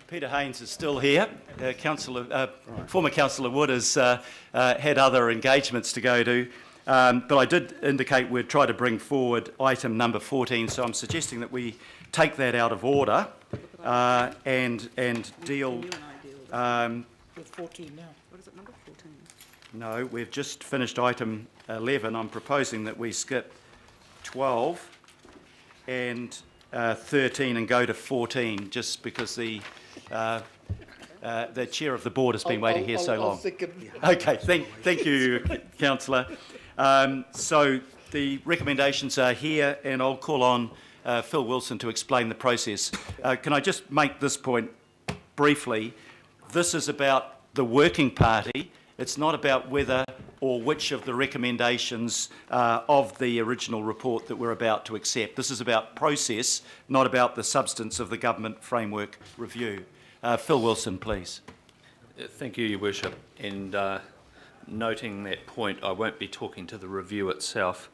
Peter Haynes is still here. Former Councillor Wood has had other engagements to go to, but I did indicate we'd try to bring forward item number 14, so I'm suggesting that we take that out of order and deal... With 14 now. What is it, number 14? No, we've just finished item 11. I'm proposing that we skip 12 and 13 and go to 14, just because the chair of the board has been waiting here so long. Okay, thank you, Councillor. So the recommendations are here, and I'll call on Phil Wilson to explain the process. Can I just make this point briefly? This is about the working party. It's not about whether or which of the recommendations of the original report that we're about to accept. This is about process, not about the substance of the government framework review. Phil Wilson, please. Thank you, Your Worship. And noting that point, I won't be talking to the review itself.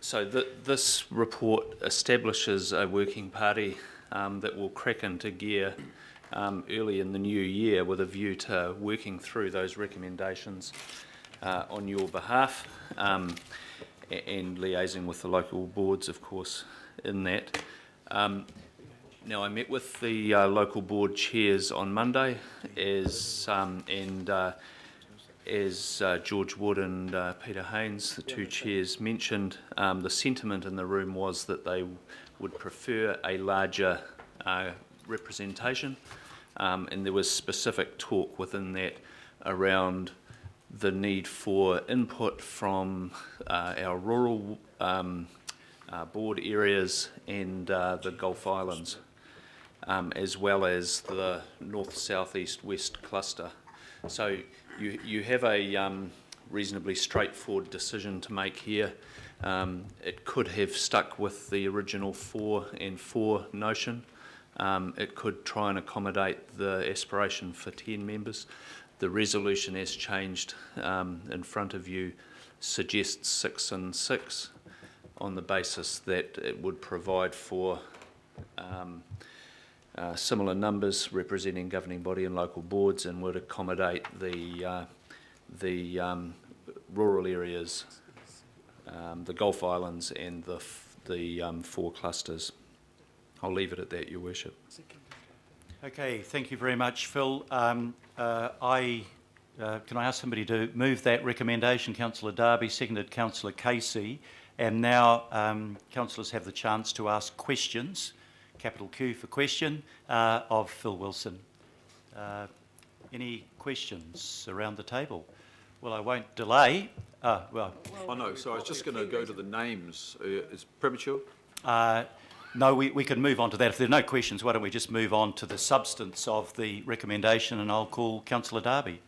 This report establishes a working party that will crack into gear early in the new year with a view to working through those recommendations on your behalf and liaising with the local boards, of course, in that. Now, I met with the local board chairs on Monday as George Wood and Peter Haynes, the two chairs, mentioned. The sentiment in the room was that they would prefer a larger representation, and there was specific talk within that around the need for input from our rural board areas and the Gulf Islands, as well as the north, south, east, west cluster. So you have a reasonably straightforward decision to make here. It could have stuck with the original 4 and 4 notion. It could try and accommodate the aspiration for 10 members. The resolution as changed in front of you suggests 6 and 6 on the basis that it would provide for similar numbers representing governing body and local boards, and would accommodate the rural areas, the Gulf Islands and the 4 clusters. I'll leave it at that, Your Worship. Okay, thank you very much, Phil. Can I ask somebody to move that recommendation? Councillor Darby, seconded Councillor Casey, and now councillors have the chance to ask questions, capital Q for question, of Phil Wilson. Any questions around the table? Well, I won't delay. Oh, no, so I was just going to go to the names. Is premature? No, we can move on to that. If there are no questions, why don't we just move on to the substance of the recommendation, and I'll call Councillor Darby.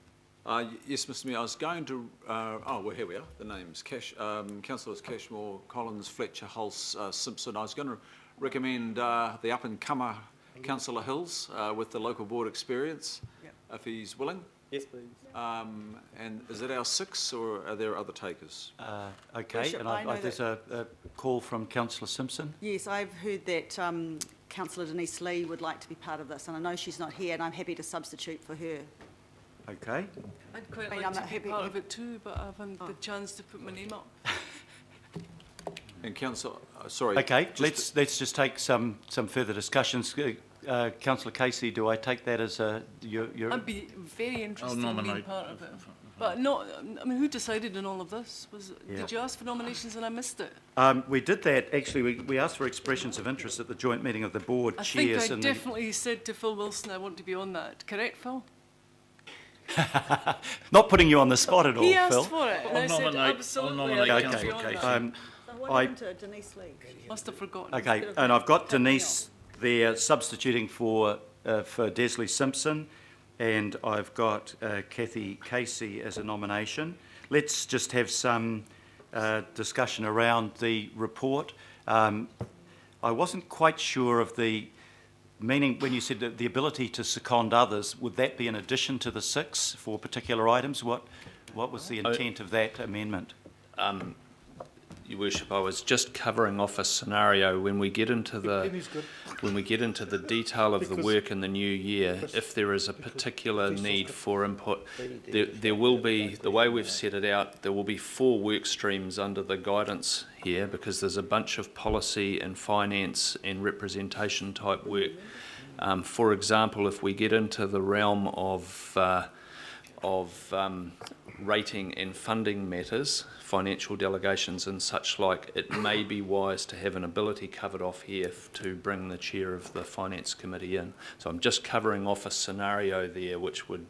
Yes, Mr Mayor, I was going to... well, here we are, the names. Councillors Cashmore, Collins, Fletcher, Hulse, Simpson. I was going to recommend the up-and-comer Councillor Hills with the local board experience, if he's willing. Yes, please. And is it our 6, or are there other takers? Okay, Bishop, and there's a call from Councillor Simpson. Yes, I've heard that Councillor Denise Lee would like to be part of this, and I know she's not here, and I'm happy to substitute for her. Okay. I'd quite like to be part of it too, but I haven't the chance to put my name up. And Councillor, sorry. Okay, let's just take some further discussions. Councillor Casey, do I take that as your... I'd be very interested in being part of it. But not, I mean, who decided on all of this? Did you ask for nominations and I missed it? We did that, actually. We asked for expressions of interest at the joint meeting of the board chairs. I think I definitely said to Phil Wilson I want to be on that. Correct, Phil? Not putting you on the spot at all, Phil. He asked for it, and I said absolutely I want to be on that. So what happened to Denise Lee? Must have forgotten. Okay, and I've got Denise there substituting for Desley Simpson, and I've got Kathy Casey as a nomination. Let's just have some discussion around the report. I wasn't quite sure of the meaning when you said that the ability to second others. Would that be in addition to the 6 for particular items? What was the intent of that amendment? Your Worship, I was just covering off a scenario when we get into the detail of the work in the new year. If there is a particular need for input, there will be, the way we've set it out, there will be 4 work streams under the guidance here, because there's a bunch of policy and finance and representation type work. For example, if we get into the realm of rating and funding matters, financial delegations and such like, it may be wise to have an ability covered off here to bring the chair of the finance committee in. So I'm just covering off a scenario there which would...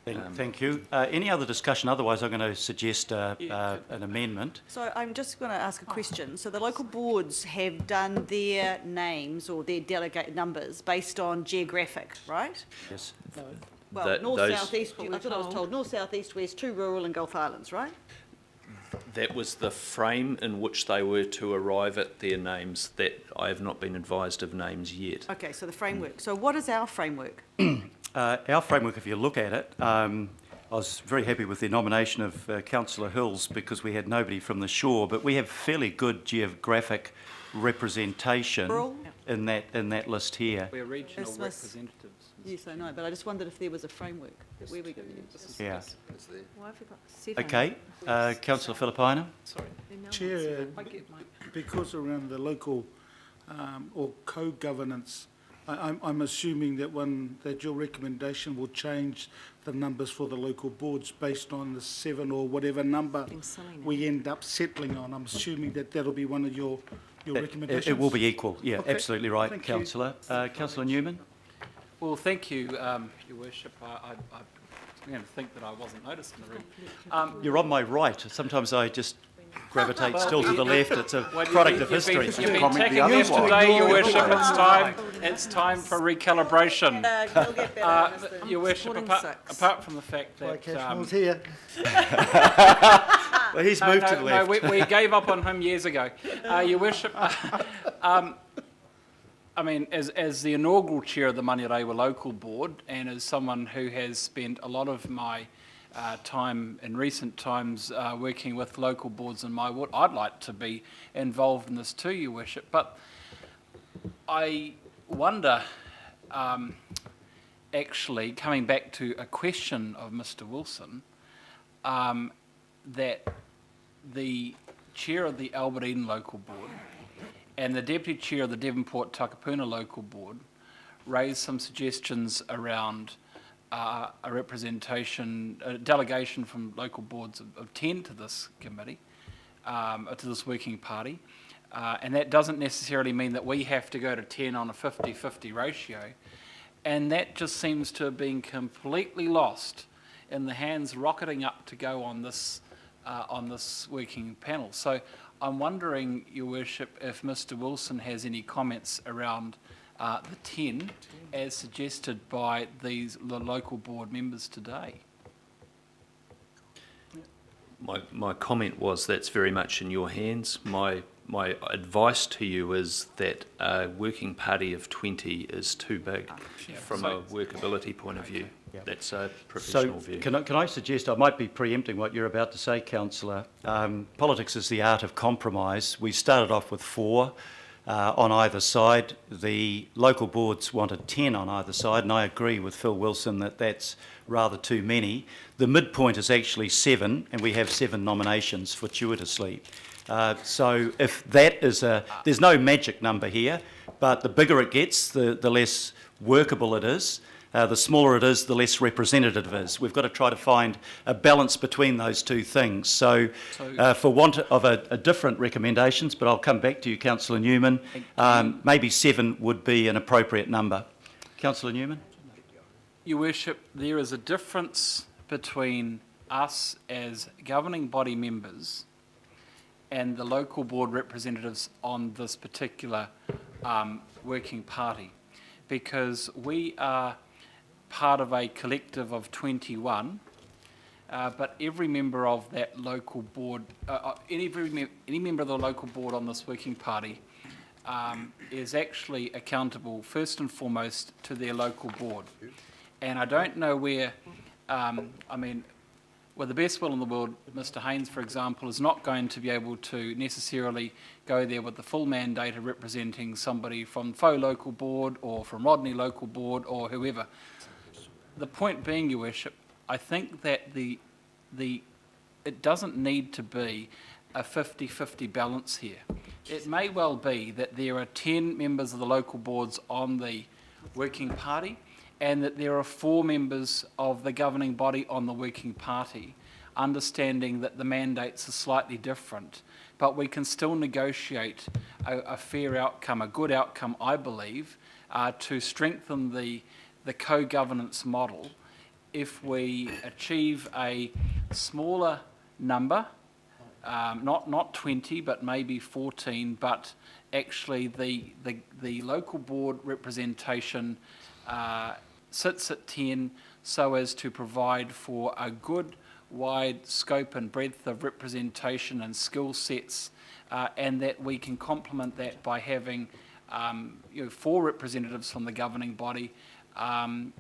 Thank you. Any other discussion? Otherwise, I'm going to suggest an amendment. So I'm just going to ask a question. So the local boards have done their names or their delegate numbers based on geographic, right? Yes. Well, north, south, east, I thought I was told north, south, east, west, 2 rural and Gulf Islands, right? That was the frame in which they were to arrive at their names. That I have not been advised of names yet. Okay, so the framework. So what is our framework? Our framework, if you look at it, I was very happy with the nomination of Councillor Hills because we had nobody from the shore, but we have fairly good geographic representation Rural? in that list here. We're regional Business. representatives. Yes, I know, but I just wondered if there was a framework that we were going to use. Yeah. Why have we got 7? Okay. Councillor Filipaina. Chair, because around the local or co-governance, I'm assuming that your recommendation will change the numbers for the local boards based on the 7 or whatever number we end up settling on. I'm assuming that that'll be one of your recommendations. It will be equal. Yeah, Okay. absolutely right, Thank you. Councillor. Councillor Newman. Well, thank you, Your Worship. I began to think that I wasn't noticed in the room. You're on my right. Sometimes I just gravitate Well, still to the left. It's a Well, product of history. You've been taking left today, Your Worship. It's time for recalibration. You'll get better, Mr. Your Worship, apart from the fact that... Cashmore's here. Well, he's moved to the left. we gave up on him years ago. Your Worship, I mean, as the inaugural chair of the Manurewa Local Board, and as someone who has spent a lot of my time in recent times working with local boards in my ward, I'd like to be involved in this too, Your Worship. But I wonder, actually, coming back to a question of Mr. Wilson, that the chair of the Albert Eden Local Board and the deputy chair of the Devonport Takapuna Local Board raised some suggestions around a delegation from local boards of 10 to this committee, to this working party. And that doesn't necessarily mean that we have to go to 10 on a 50-50 ratio. And that just seems to have been completely lost in the hands rocketing up to go on this working panel. So I'm wondering, Your Worship, if Mr. Wilson has any comments around the 10 as suggested by the local board members today. My comment was that's very much in your hands. My advice to you is that a working party of 20 is too big from a workability point of view. Yeah. That's a professional view. Can I suggest, I might be preempting what you're about to say, Councillor. Politics is the art of compromise. We started off with 4 on either side. The local boards wanted 10 on either side, and I agree with Phil Wilson that that's rather too many. The midpoint is actually 7, and we have 7 nominations fortuitously. So if that is there's no magic number here, but the bigger it gets, the less workable it is. The smaller it is, the less representative it is. We've got to try to find a balance between those two things. So for want of a different recommendations, but I'll come back to you, Councillor Newman, maybe 7 would be an appropriate number. Councillor Newman? Your Worship, there is a difference between us as governing body members and the local board representatives on this particular working party, because we are part of a collective of 21, but every member of that local board, any member of the local board on this working party is actually accountable first and foremost to their local board. And I don't know where, with the best will in the world, Mr Haynes, for example, is not going to be able to necessarily go there with the full mandate of representing somebody from Faux Local Board or from Rodney Local Board or whoever. The point being, Your Worship, I think that it doesn't need to be a 50-50 balance here. It may well be that there are 10 members of the local boards on the working party and that there are 4 members of the governing body on the working party, understanding that the mandates are slightly different, but we can still negotiate a fair outcome, a good outcome, I believe, to strengthen the co-governance model if we achieve a smaller number, not 20, but maybe 14, but actually the local board representation sits at 10 so as to provide for a good wide scope and breadth of representation and skill sets, and that we can complement that by having 4 representatives from the governing body,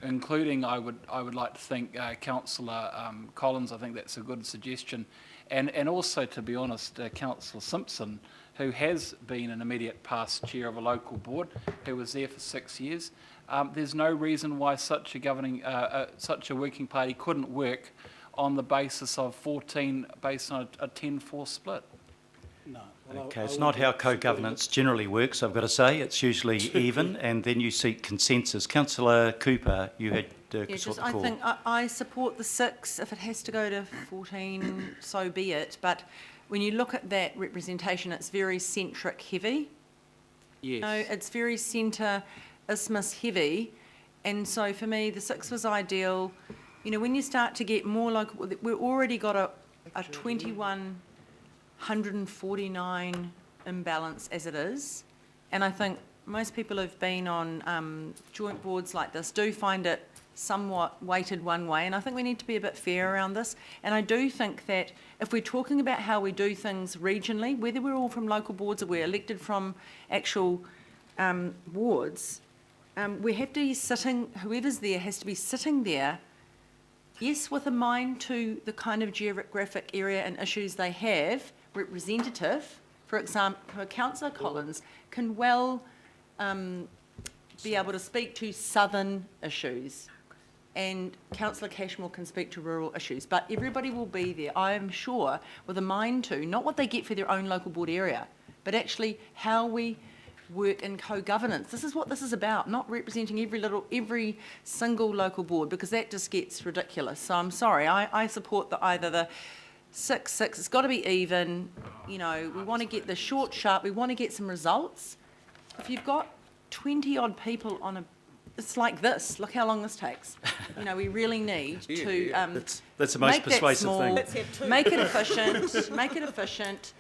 including, I would like to think, Councillor Collins. I think that's a good suggestion, and also, to be honest, Councillor Simpson, who has been an immediate past chair of a local board, who was there for 6 years. There's no reason why such a working party couldn't work on the basis of 14, based on a 10-4 split. No. Okay, it's not how co-governance generally works, I've got to say. It's usually even, and then you seek consensus. Councillor Cooper, you had sought the I call. think I support the 6. If it has to go to 14, so be it. But when you look at that representation, it's very centric heavy. Yes. No, it's very centre isthmus heavy, and so for me the 6 was ideal. You know, when you start to get more local, we've already got a 2149 imbalance as it is, and I think most people who've been on joint boards like this do find it somewhat weighted one way, and I think we need to be a bit fair around this. And I do think that if we're talking about how we do things regionally, whether we're all from local boards or we're elected from actual wards, we have to be sitting, whoever's there has to be sitting there, yes, with a mind to the kind of geographic area and issues they have, representative. For example, Councillor Collins can well be able to speak to southern issues, and Councillor Cashmore can speak to rural issues, but everybody will be there, I am sure, with a mind to, not what they get for their own local board area, but actually how we work in co-governance. This is what this is about, not representing every single local board, because that just gets ridiculous. So I'm sorry, I support either the 6, it's got to be even. You know, we want to get the short, sharp, we want to get some results. If you've got 20 odd people on it's like this, look how long this takes. You know, we really need to That's the most make persuasive that small, thing. Let's have 2. make it efficient,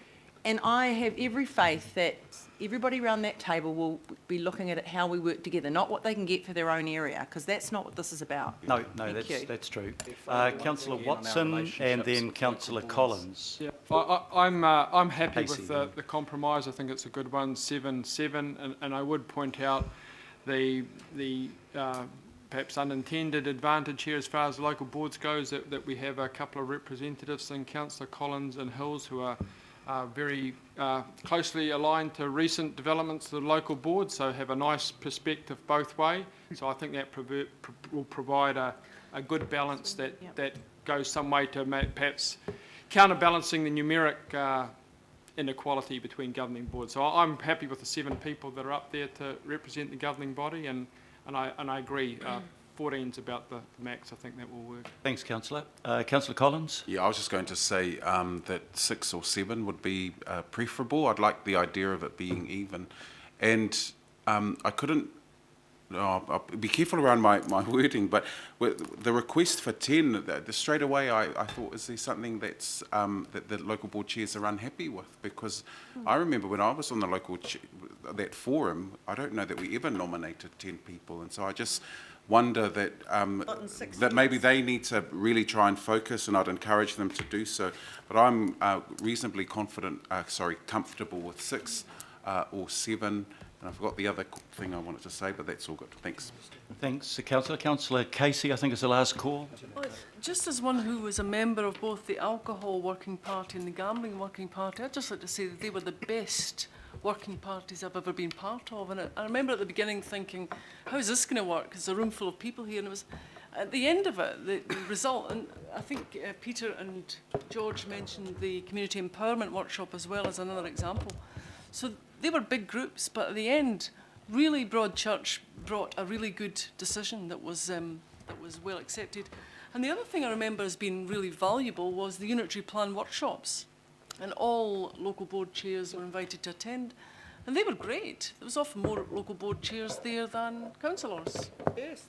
and I have every faith that everybody around that table will be looking at it, how we work together, not what they can get for their own area, because that's not what this is about. No, Thank you. that's true. Councillor Watson and then Councillor Collins. Yeah, I'm happy Casey, with then. the compromise. I think it's a good one, 7-7, and I would point out the perhaps unintended advantage here as far as local boards goes, that we have a couple of representatives in Councillor Collins and Hills who are very closely aligned to recent developments of the local board, so have a nice perspective both way. So I think that will provide a good balance that goes some way to perhaps counterbalancing the numeric inequality between governing boards. So I'm happy with the 7 people that are up there to represent the governing body, and I agree. 14's about the max. I think that will work. Thanks, Councillor. Councillor Collins? Yeah, I was just going to say that 6 or 7 would be preferable. I'd like the idea of it being even. And I couldn't, I'll be careful around my wording, but with the request for 10, straight away I thought, is there something that's, that the local board chairs are unhappy with? Because I remember when I was on the local, that forum, I don't know that we ever nominated 10 people. And so I just wonder that that maybe they need to really try and focus, and I'd encourage them to do so. But I'm reasonably comfortable with 6 or 7, And I forgot the other thing I wanted to say, but that's all good. Thanks. Thanks, Councillor. Councillor Casey, I think is the last call. Well, just as one who was a member of both the Alcohol Working Party and the Gambling Working Party, I'd just like to say that they were the best working parties I've ever been part of. And I remember at the beginning thinking, how is this going to work? It's a room full of people here. And it was, at the end of it, the result, and I think Peter and George mentioned the Community Empowerment Workshop as well as another example. So they were big groups, but at the end, really Broadchurch brought a really good decision that was well accepted. And the other thing I remember as being really valuable was the unitary plan workshops. And all local board chairs were invited to attend. And they were great. There was often more local board chairs there than councillors. Yes,